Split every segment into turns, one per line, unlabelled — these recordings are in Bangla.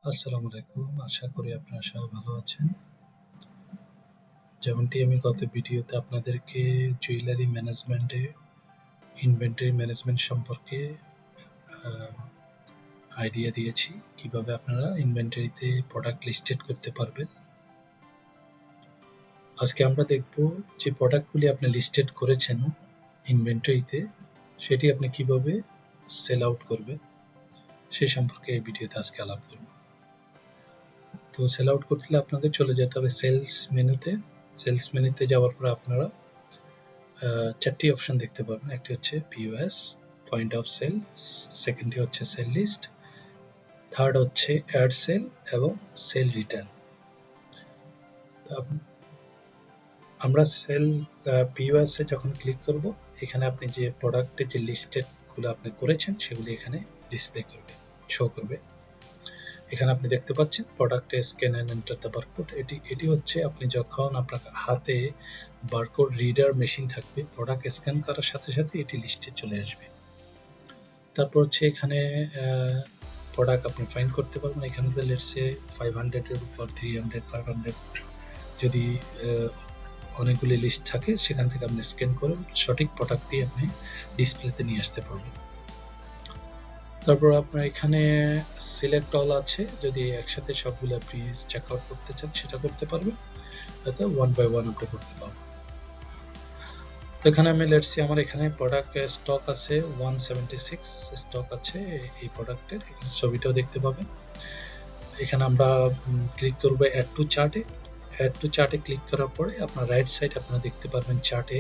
আসসালামু আলাইকুম, আশা করি আপনারা সবাই ভালো আছেন। যেমনটি আমি গত ভিডিওতে আপনাদেরকে জুয়েলারি ম্যানেজমেন্টে ইনভেন্টরি ম্যানেজমেন্ট সম্পর্কে আইডিয়া দিয়েছি, কিভাবে আপনারা ইনভেন্টরিতে প্রোডাক্ট লিস্টেড করতে পারবেন। আজকে আমরা দেখব যে প্রোডাক্টগুলি আপনি লিস্টেড করেছেন ইনভেন্টরিতে, সেটি আপনি কিভাবে সেল আউট করবেন সেই সম্পর্কে এই ভিডিওতে আজকে আলাপ করব। তো সেল আউট করতে হলে আপনাকে চলে যেতে হবে সেলস মেনুতে। সেলস মেনুতে যাওয়ার পর আপনারা চারটি অপশন দেখতে পাবেন। একটি হচ্ছে পিওএস, পয়েন্ট অফ সেল, সেকেন্ডটি হচ্ছে সেল লিস্ট, থার্ড হচ্ছে অ্যাড সেল এবং সেল রিটার্ন। আমরা সেল পিওএস এ যখন ক্লিক করব, এখানে আপনি যে প্রোডাক্টে যে লিস্টেড গুলো আপনি করেছেন সেগুলি এখানে ডিসপ্লে করবে, শো করবে। এখানে আপনি দেখতে পাচ্ছেন প্রোডাক্টে scan and enter the barcode. এটি হচ্ছে আপনি যখন আপনার হাতে বারকোড রিডার মেশিন থাকবে, প্রোডাক্ট স্ক্যান করার সাথে সাথে এটি লিস্টে চলে আসবে। তারপর হচ্ছে এখানে প্রোডাক্ট আপনি ফাইন্ড করতে পারবেন। এখানে লেটস সে 500 এর উপর 300 500 যদি অনেকগুলি লিস্ট থাকে, সেখান থেকে আপনি স্ক্যান করে সঠিক প্রোডাক্টটি আপনি ডিসপ্লেতে নিয়ে আসতে পারবেন। তারপর আপনার এখানে সিলেক্ট অল আছে, যদি একসাথে সবগুলো আপনি চেক আউট করতে চান সেটা করতে পারবেন, হয়তো ওয়ান বাই ওয়ান আপনি করতে পারবেন। তো এখানে আমি লেটস সে আমার এখানে প্রোডাক্ট স্টক আছে 176 স্টক আছে এই প্রোডাক্টের, ছবিটাও দেখতে পাবেন। এখানে আমরা ক্লিক করব অ্যাড টু চার্টে। অ্যাড টু চার্টে ক্লিক করার পরে আপনার রাইট সাইড আপনারা দেখতে পারবেন চার্টে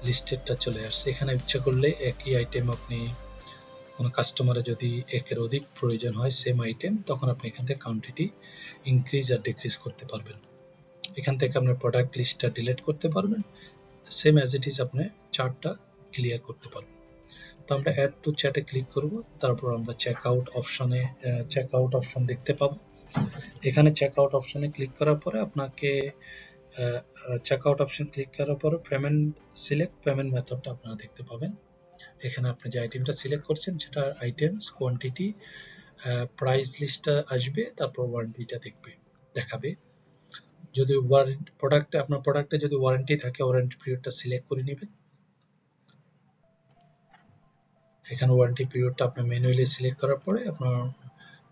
লিস্টেডটা চলে আসছে। এখানে ইচ্ছা করলে একই আইটেম আপনি কোনো কাস্টমারের যদি একের অধিক প্রয়োজন হয় সেম আইটেম, তখন আপনি এখান থেকে কোয়ান্টিটি ইনক্রিজ আর ডিক্রিজ করতে পারবেন। এখান থেকে আপনার প্রোডাক্ট লিস্টটা ডিলিট করতে পারবেন, সেম অ্যাজ ইট ইজ আপনি চার্টটা ক্লিয়ার করতে পারবেন। তো আমরা অ্যাড টু চ্যাটে ক্লিক করব, তারপর আমরা চেকআউট অপশন দেখতে পাবো। এখানে চেকআউট অপশনে ক্লিক করার পরে আপনাকে চেকআউট অপশন ক্লিক করার পরে পেমেন্ট সিলেক্ট পেমেন্ট মেথডটা আপনারা দেখতে পাবেন। এখানে আপনি যে আইটেমটা সিলেক্ট করছেন সেটা আইটেমস, কোয়ান্টিটি, প্রাইস লিস্টটা আসবে, তারপর ওয়ারেন্টিটা দেখাবে। যদি আপনার প্রোডাক্টে যদি ওয়ারেন্টি থাকে, ওয়ারেন্টি পিরিয়ডটা সিলেক্ট করে নেবেন। এখানে ওয়ারেন্টি পিরিয়ডটা আপনি ম্যানুয়ালি সিলেক্ট করার পরে আপনার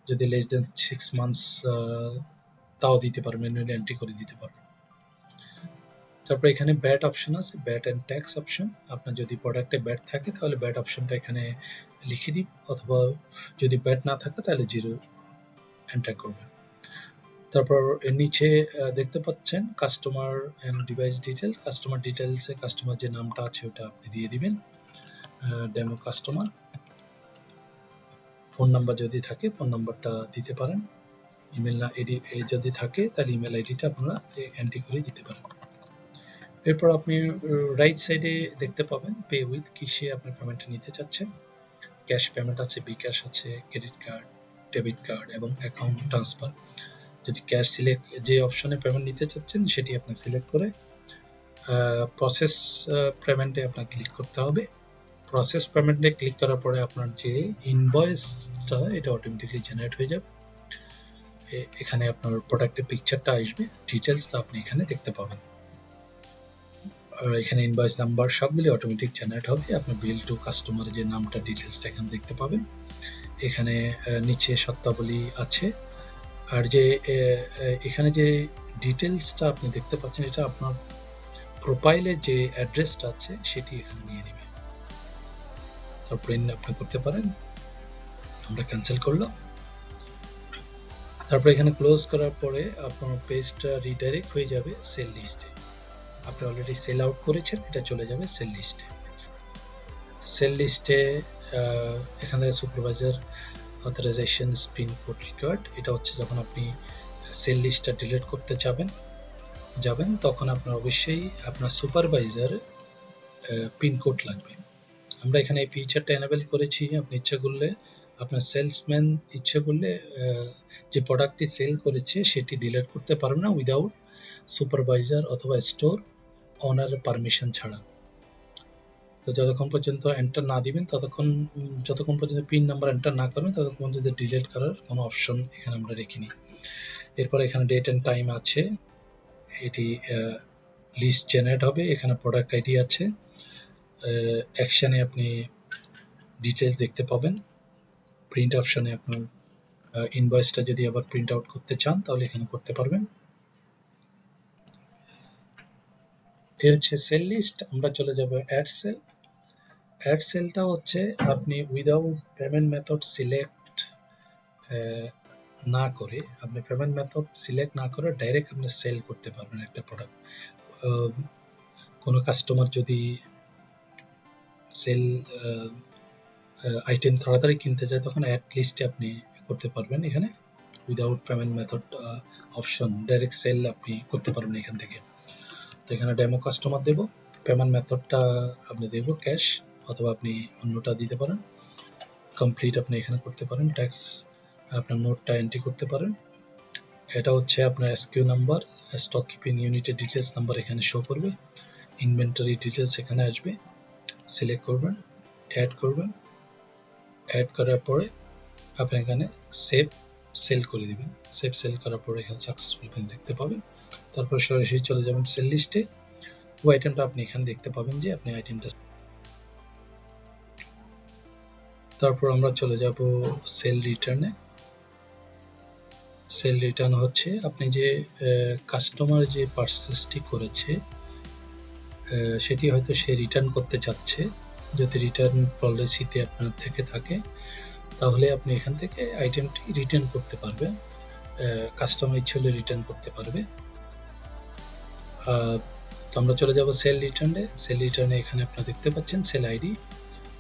যদি লেস দেন 6 মান্থস তাও দিতে পারবেন, ম্যানুয়ালি এন্ট্রি করে দিতে পারবেন। তারপর এখানে ব্যাট অপশন আছে, ব্যাট এন্ড ট্যাক্স অপশন। আপনার যদি প্রোডাক্টে ব্যাট থাকে তাহলে ব্যাট অপশনটা এখানে লিখে দিন, অথবা যদি ব্যাট না থাকে তাহলে জিরো এন্টার করবেন। তারপর এর নিচে দেখতে পাচ্ছেন customer and device details. Customer ডিটেলসে কাস্টমার যে নামটা আছে ওটা আপনি দিয়ে দিবেন, ডেমো কাস্টমার। ফোন নাম্বার যদি থাকে ফোন নাম্বারটা দিতে পারেন, ইমেল না আইডি যদি থাকে তাহলে ইমেল আইডিটা আপনারা এন্ট্রি করে দিতে পারেন। এরপর আপনি রাইট সাইডে দেখতে পাবেন পে উইথ, কিসে আপনি পেমেন্টটা নিতে চাচ্ছেন। ক্যাশ পেমেন্ট আছে, বিকাশ আছে, ক্রেডিট কার্ড, ডেবিট কার্ড এবং অ্যাকাউন্ট ট্রান্সফার। যদি ক্যাশ সিলেক্ট যে অপশনে পেমেন্ট নিতে চাচ্ছেন সেটি আপনি সিলেক্ট করে প্রসেস পেমেন্টে আপনাকে ক্লিক করতে হবে। প্রসেস পেমেন্টে ক্লিক করার পরে আপনার যে ইনভয়েসটা এটা অটোমেটিক্যালি জেনারেট হয়ে যাবে। এখানে আপনার প্রোডাক্টের পিকচারটা আসবে, ডিটেলসটা আপনি এখানে দেখতে পাবেন। এখানে ইনভয়েস নাম্বার সবগুলি অটোমেটিক জেনারেট হবে। আপনি বিল টু কাস্টমারের যে নামটা ডিটেলসটা এখানে দেখতে পাবেন। এখানে নিচে শর্তাবলী আছে, আর যে এখানে যে ডিটেলসটা আপনি দেখতে পাচ্ছেন এটা আপনার প্রোফাইলে যে অ্যাড্রেসটা আছে সেটি এখানে নিয়ে নেবে। তারপরে আপনি করতে পারেন। আমরা ক্যান্সেল করলাম। তারপরে এখানে ক্লোজ করার পরে আপনার পেজটা রিডাইরেক্ট হয়ে যাবে সেল লিস্টে। আপনি অলরেডি সেল আউট করেছেন, এটা চলে যাবে সেল লিস্টে। সেল লিস্টে এখানে supervisor authorisation pin code required, এটা হচ্ছে যখন আপনি সেল লিস্টটা ডিলিট করতে যাবেন তখন আপনার অবশ্যই আপনার সুপারভাইজার পিন কোড লাগবে। আমরা এখানে এই ফিচারটা এনেবল করেছি। আপনি ইচ্ছা করলে আপনার সেলসম্যান ইচ্ছা করলে যে প্রোডাক্টটি সেল করেছে সেটি ডিলিট করতে পারবে না উইদাউট সুপারভাইজার অথবা স্টোর ওনারের পারমিশন ছাড়া। তো তো যতক্ষণ পর্যন্ত এন্টার না দিবেন যতক্ষণ পর্যন্ত পিন নাম্বার এন্টার না করবেন ততক্ষণ পর্যন্ত ডিলিট করার কোনো অপশন এখানে আমরা রেখিনি। এরপর এখানে ডেট এন্ড টাইম আছে, এটি লিস্ট জেনারেট হবে, এখানে প্রোডাক্ট আইডি আছে, অ্যাকশনে আপনি ডিটেলস দেখতে পাবেন, প্রিন্ট অপশনে আপনার ইনভয়েসটা যদি আবার প্রিন্ট আউট করতে চান তাহলে এখানে করতে পারবেন। এই হচ্ছে সেল লিস্ট। আমরা চলে যাব অ্যাড সেল। অ্যাড সেলটা হচ্ছে আপনি উইদাউট পেমেন্ট মেথড সিলেক্ট না করে, আপনি পেমেন্ট মেথড সিলেক্ট না করে ডাইরেক্ট আপনি সেল করতে পারবেন একটা প্রোডাক্ট। কোনো কাস্টমার যদি সেল আইটেম তাড়াতাড়ি কিনতে চায় তখন অ্যাড লিস্টে আপনি করতে পারবেন। এখানে without payment method option direct sale আপনি করতে পারবেন এখান থেকে। তো এখানে ডেমো কাস্টমার দেব, পেমেন্ট মেথডটা আপনি দেব ক্যাশ, অথবা আপনি অন্যটা দিতে পারেন। কমপ্লিট আপনি এখানে করতে পারেন, ট্যাক্স আপনার নোটটা এন্ট্রি করতে পারেন। এটা হচ্ছে আপনার এসকিউ নাম্বার, স্টক কিপিং ইউনিটের ডিটেলস নাম্বার এখানে শো করবে, ইনভেন্টরি ডিটেলস এখানে আসবে, সিলেক্ট করবেন, অ্যাড করবেন, অ্যাড করার পরে আপনি এখানে সেভ সেল করে দিবেন। সেভ সেল করার পরে এখানে সাকসেসফুল দেখতে পাবেন। তারপর সরাসরি চলে যাবেন সেল লিস্টে, ওই আইটেমটা আপনি এখানে দেখতে পাবেন যে আপনি আইটেমটা। তারপর আমরা চলে যাব সেল রিটার্নে। সেল রিটার্ন হচ্ছে আপনি যে কাস্টমার যে পারচেসটি করেছে সেটি হয়তো সে রিটার্ন করতে চাচ্ছে। যদি রিটার্ন পলিসিতে আপনার থেকে থাকে তাহলে আপনি এখান থেকে আইটেমটি রিটার্ন করতে পারবেন, কাস্টমার ইচ্ছে হলে রিটার্ন করতে পারবে। তো আমরা চলে যাব সেল রিটার্নে। সেল রিটার্নে এখানে আপনারা দেখতে পাচ্ছেন সেল আইডি।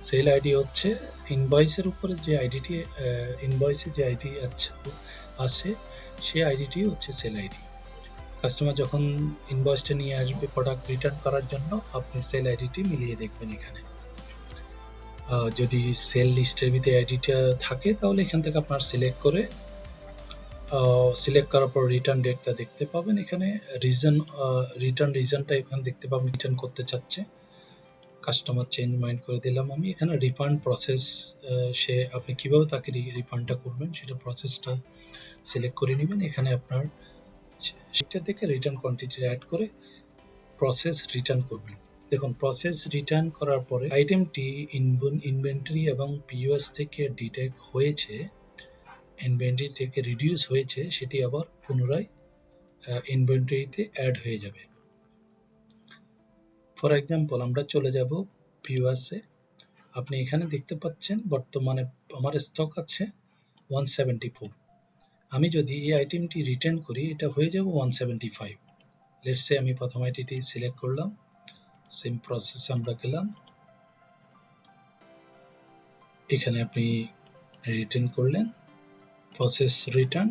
সেল আইডি হচ্ছে ইনভয়েসের উপরে যে আইডিটি, ইনভয়েসে যে আইডি আছে সেই আইডিটি হচ্ছে সেল আইডি। কাস্টমার যখন ইনভয়েসটা নিয়ে আসবে প্রোডাক্ট রিটার্ন করার জন্য আপনি সেল আইডিটি মিলিয়ে দেখবেন এখানে। যদি সেল লিস্টের ভিতরে আইডিটা থাকে তাহলে এখান থেকে আপনার সিলেক্ট করার পর রিটার্ন ডেটটা দেখতে পাবেন। এখানে রিটার্ন রিজনটা এখানে দেখতে পাবেন, রিটার্ন করতে চাচ্ছে। কাস্টমার চেঞ্জ মাইন্ড করে দিলাম আমি। এখানে রিফান্ড প্রসেস, সে আপনি কিভাবে তাকে রিফান্ডটা করবেন সেটা প্রসেসটা সিলেক্ট করে নেবেন। এখানে আপনার সেটা থেকে রিটার্ন কোয়ান্টিটি অ্যাড করে প্রসেস রিটার্ন করবেন। দেখুন প্রসেস রিটার্ন করার পরে আইটেমটি ইনভেন্টরি এবং পিওএস থেকে ডিটেক্ট হয়েছে, ইনভেন্টরি থেকে রিডিউস হয়েছে, সেটি আবার পুনরায় ইনভেন্টরিতে অ্যাড হয়ে যাবে। ফর এক্সাম্পল আমরা চলে যাব পিওএসে। আপনি এখানে দেখতে পাচ্ছেন বর্তমানে আমার স্টক আছে 174। আমি যদি এই আইটেমটি রিটার্ন করি এটা হয়ে যাবে 175। লেটস সে আমি প্রথম আইটেমটি সিলেক্ট করলাম, সেম প্রসেস আমরা গেলাম, এখানে আপনি রিটার্ন করলেন, প্রসেস রিটার্ন,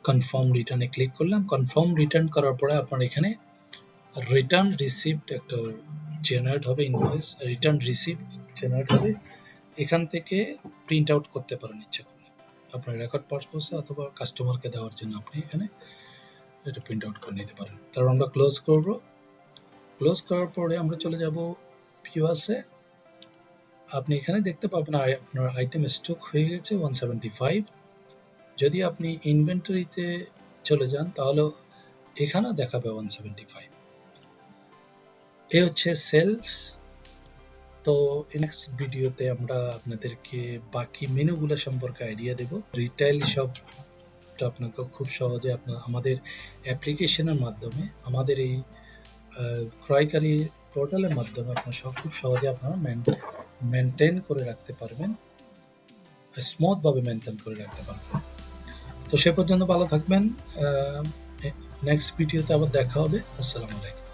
কনফার্ম রিটার্নে ক্লিক করলাম। কনফার্ম রিটার্ন করার পরে আপনার এখানে রিটার্ন রিসিপ্ট একটা জেনারেট হবে, ইনভয়েস রিটার্ন রিসিপ্ট জেনারেট হবে। এখান থেকে প্রিন্ট আউট করতে পারেন ইচ্ছা করলে আপনার রেকর্ড পারপাসে অথবা কাস্টমারকে দেওয়ার জন্য আপনি এখানে এটা প্রিন্ট আউট করে নিতে পারেন। তারপর আমরা ক্লোজ করব। ক্লোজ করার পরে আমরা চলে যাব পিওএসে। আপনি এখানে দেখতে পাবেন আপনার আইটেম স্টক হয়ে গেছে 175। যদি আপনি ইনভেন্টরিতে চলে যান তাহলে এখানে দেখাবে 175। এই হচ্ছে সেলস। তো নেক্সট ভিডিওতে আমরা আপনাদেরকে বাকি মেনুগুলো সম্পর্কে আইডিয়া দেব। রিটেইল শপটা আপনাকে খুব সহজে আমাদের অ্যাপ্লিকেশনের মাধ্যমে, আমাদের এই ক্রয়কারী পোর্টালের মাধ্যমে আপনারা খুব সহজে আপনারা মেনটেন করে রাখতে পারবেন, স্মুথ ভাবে মেনটেন করে রাখতে পারবেন। তো সে পর্যন্ত ভালো থাকবেন। নেক্সট ভিডিওতে আবার দেখা হবে। আসসালামু আলাইকুম।